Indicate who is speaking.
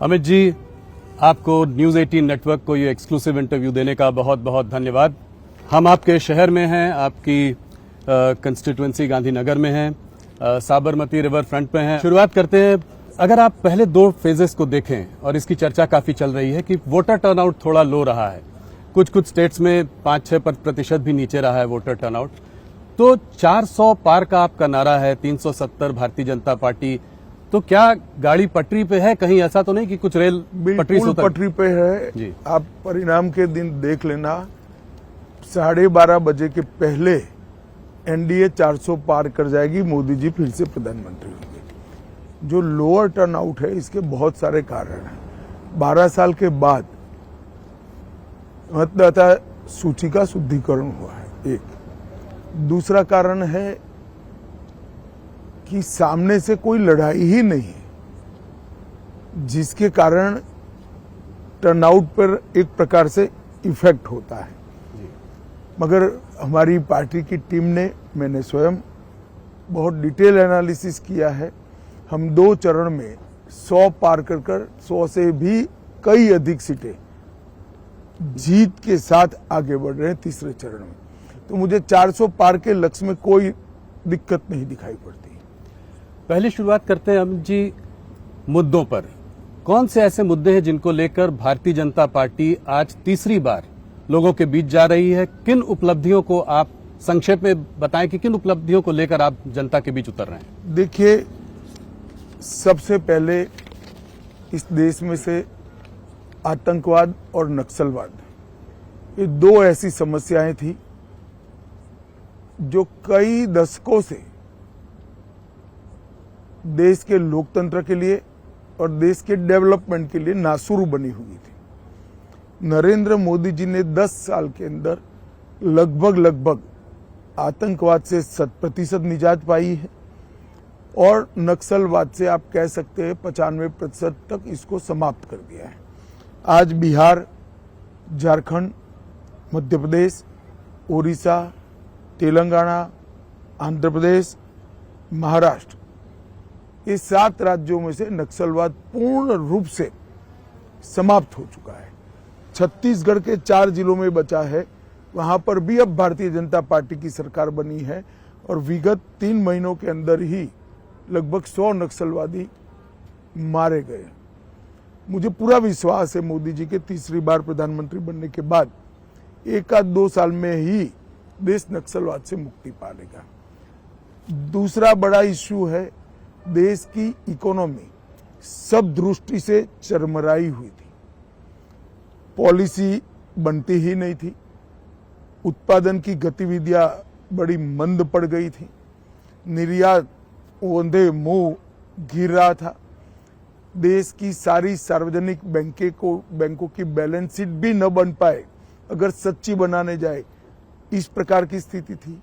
Speaker 1: अमित जी, आपको news 18 network को ये एक्सक्लूसिव इंटरव्यू देने का बहुत बहुत धन्यवाद। हम आपके शहर में हैं, आपकी कंस्टिट्यूएंसी गांधीनगर में हैं, साबरमती रिवर फ्रंट पे हैं। शुरुआत करते हैं, अगर आप पहले 2 फेजेस को देखें, और इसकी चर्चा काफी चल रही है कि वोटर टर्नआउट थोड़ा लो रहा है, कुछ स्टेट्स में 5-6% भी नीचे रहा है वोटर टर्नआउट। तो 400 पार का आपका नारा है, 370 भारतीय जनता पार्टी, तो क्या गाड़ी पटरी पे है? कहीं ऐसा तो नहीं कि कुछ रेल पटरी से
Speaker 2: पटरी पे है जी। आप परिणाम के दिन देख लेना, 12:30 बजे के पहले एनडीए 400 पार कर जाएगी, मोदी जी फिर से प्रधानमंत्री होंगे। जो लोअर टर्नआउट है, इसके बहुत सारे कारण हैं। 12 साल के बाद मतदाता सूची का शुद्धिकरण हुआ है, एक। दूसरा कारण है कि सामने से कोई लड़ाई ही नहीं है, जिसके कारण टर्नआउट पर एक प्रकार से इफेक्ट होता है। मगर हमारी पार्टी की टीम ने, मैंने स्वयं बहुत डिटेल एनालिसिस किया है। हम 2 चरण में 100 पार कर 100 से भी कई अधिक सीटें जीत के साथ आगे बढ़ रहे हैं तीसरे चरण में। तो मुझे 400 पार के लक्ष्य में कोई दिक्कत नहीं दिखाई पड़ती।
Speaker 1: पहले शुरुआत करते हैं अमित जी, मुद्दों पर। कौन से ऐसे मुद्दे हैं जिनको लेकर भारतीय जनता पार्टी आज तीसरी बार लोगों के बीच जा रही है? किन उपलब्धियों को आप संक्षेप में बताएं कि किन उपलब्धियों को लेकर आप जनता के बीच उतर रहे हैं?
Speaker 2: देखिए, सबसे पहले इस देश में से आतंकवाद और नक्सलवाद, ये 2 ऐसी समस्याएं थी जो कई दशकों से देश के लोकतंत्र के लिए और देश के डेवलपमेंट के लिए नासुर बनी हुई थी। नरेंद्र मोदी जी ने 10 साल के अंदर लगभग आतंकवाद से 100% निजात पाई है, और नक्सलवाद से आप कह सकते हैं 95% तक इसको समाप्त कर दिया है। आज बिहार, झारखंड, मध्य प्रदेश, उड़ीसा, तेलंगाना, आंध्र प्रदेश, महाराष्ट्र, ये 7 राज्यों में से नक्सलवाद पूर्ण रूप से समाप्त हो चुका है। छत्तीसगढ़ के 4 जिलों में बचा है, वहां पर भी अब भारतीय जनता पार्टी की सरकार बनी है, और विगत 3 महीनों के अंदर ही लगभग 100 नक्सलवादी मारे गए। मुझे पूरा विश्वास है मोदी जी के तीसरी बार प्रधानमंत्री बनने के बाद 1-2 साल में ही देश नक्सलवाद से मुक्ति पा लेगा। दूसरा बड़ा इश्यू है, देश की इकोनॉमी सब दृष्टि से चरमराई हुई थी। पॉलिसी बनती ही नहीं थी, उत्पादन की गतिविधियां बड़ी मंद पड़ गई थी, निर्यात ओंधे मुंह गिर रहा था, देश की सारी सार्वजनिक बैंकों की बैलेंस शीट भी न बन पाए अगर सच्ची बनाने जाए, इस प्रकार की स्थिति थी।